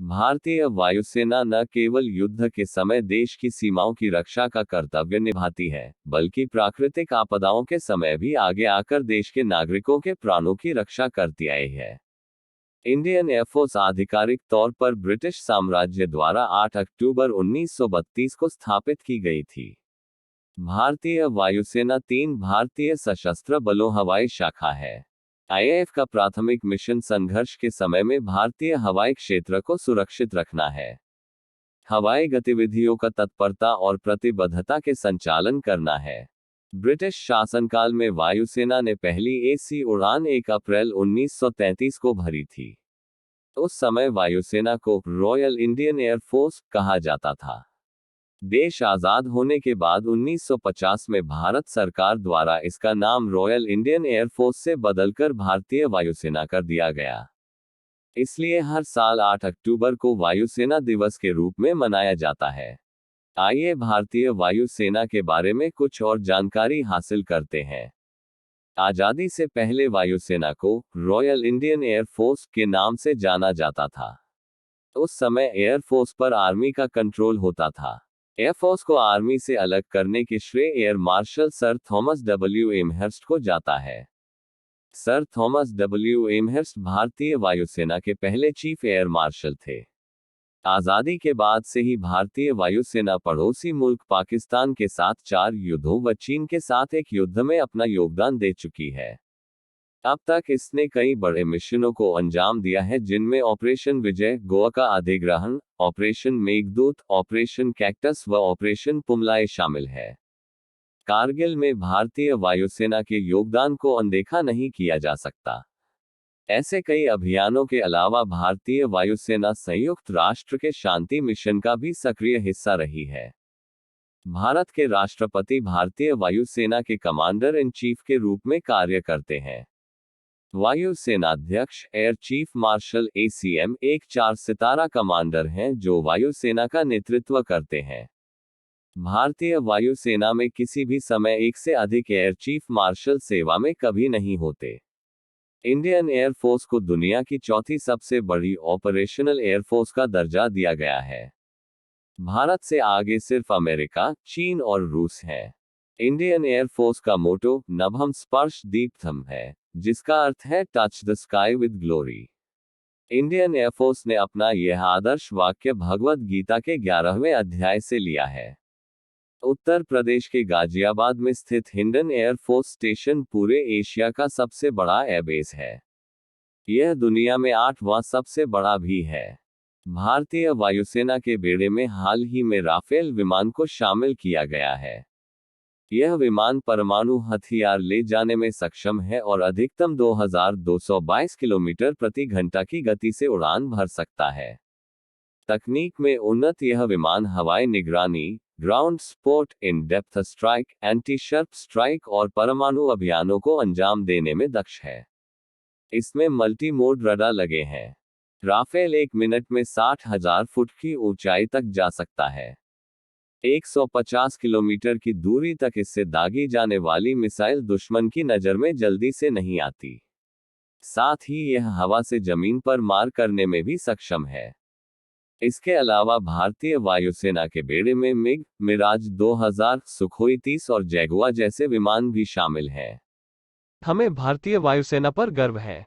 भारतीय वायुसेना न केवल युद्ध के समय देश की सीमाओं की रक्षा का कर्तव्य निभाती है, बल्कि प्राकृतिक आपदाओं के समय भी आगे आकर देश के नागरिकों के प्राणों की रक्षा करती आई है। इंडियन एयरफोर्स आधिकारिक तौर पर ब्रिटिश साम्राज्य द्वारा 8 अक्टूबर 1932 को स्थापित की गई थी। भारतीय वायुसेना 3 भारतीय सशस्त्र बलों हवाई शाखा है। आईएएफ का प्राथमिक मिशन संघर्ष के समय में भारतीय हवाई क्षेत्र को सुरक्षित रखना है। हवाई गतिविधियों का तत्परता और प्रतिबद्धता के संचालन करना है। ब्रिटिश शासनकाल में वायुसेना ने पहली एसी उड़ान 1 अप्रैल 1933 को भरी थी। उस समय वायुसेना को रॉयल इंडियन एयरफोर्स कहा जाता था। देश आजाद होने के बाद 1950 में भारत सरकार द्वारा इसका नाम रॉयल इंडियन एयरफोर्स से बदलकर भारतीय वायुसेना कर दिया गया। इसलिए हर साल 8 अक्टूबर को वायुसेना दिवस के रूप में मनाया जाता है। आइए भारतीय वायुसेना के बारे में कुछ और जानकारी हासिल करते हैं। आजादी से पहले वायुसेना को रॉयल इंडियन एयरफोर्स के नाम से जाना जाता था। उस समय एयरफोर्स पर आर्मी का कंट्रोल होता था। एयरफोर्स को आर्मी से अलग करने के श्रेय air marshal sir Thomas W Amherst को जाता है। सर थॉमस डब्ल्यू एमहर्स्ट भारतीय वायुसेना के पहले चीफ एयर मार्शल थे। आजादी के बाद से ही भारतीय वायुसेना पड़ोसी मुल्क पाकिस्तान के साथ 4 युद्धों व चीन के साथ एक युद्ध में अपना योगदान दे चुकी है। अब तक इसने कई बड़े मिशनों को अंजाम दिया है, जिनमें ऑपरेशन विजय, गोवा का अधिग्रहण, ऑपरेशन मेघदूत, ऑपरेशन कैक्टस व ऑपरेशन पुमलाए शामिल है। कारगिल में भारतीय वायुसेना के योगदान को अनदेखा नहीं किया जा सकता। ऐसे कई अभियानों के अलावा भारतीय वायुसेना संयुक्त राष्ट्र के शांति मिशन का भी सक्रिय हिस्सा रही है। भारत के राष्ट्रपति भारतीय वायुसेना के कमांडर इन चीफ के रूप में कार्य करते हैं। वायुसेनाध्यक्ष एयर चीफ मार्शल एसीएम एक 4 सितारा कमांडर हैं जो वायुसेना का नेतृत्व करते हैं। भारतीय वायुसेना में किसी भी समय एक से अधिक एयर चीफ मार्शल सेवा में कभी नहीं होते। इंडियन एयरफोर्स को दुनिया की चौथी सबसे बड़ी ऑपरेशनल एयरफोर्स का दर्जा दिया गया है। भारत से आगे सिर्फ अमेरिका, चीन और रूस है। इंडियन एयरफोर्स का मोटो नभम स्पर्श दीप्तम है, जिसका अर्थ है touch the sky with glory. Indian air force ने अपना यह आदर्श वाक्य भगवद गीता के 11वें अध्याय से लिया है। उत्तर प्रदेश के गाजियाबाद में स्थित हिंडन एयरफोर्स स्टेशन पूरे एशिया का सबसे बड़ा एयरबेस है। यह दुनिया में 8वां सबसे बड़ा भी है। भारतीय वायुसेना के बेड़े में हाल ही में राफेल विमान को शामिल किया गया है। यह विमान परमाणु हथियार ले जाने में सक्षम है और अधिकतम 2222 किलोमीटर प्रति घंटा की गति से उड़ान भर सकता है। तकनीक में उन्नत यह विमान हवाई निगरानी, ground support, in depth strike, anti ship strike और परमाणु अभियानों को अंजाम देने में दक्ष है। इसमें मल्टी मोड रडार लगे हैं। राफेल 1 मिनट में 60,000 फुट की ऊंचाई तक जा सकता है। 150 किलोमीटर की दूरी तक इससे दागी जाने वाली मिसाइल दुश्मन की नजर में जल्दी से नहीं आती। साथ ही यह हवा से जमीन पर मार करने में भी सक्षम है। इसके अलावा भारतीय वायुसेना के बेड़े में मिग, मिराज 2000, सुखोई 30 और जैगुआर जैसे विमान भी शामिल हैं। हमें भारतीय वायुसेना पर गर्व है।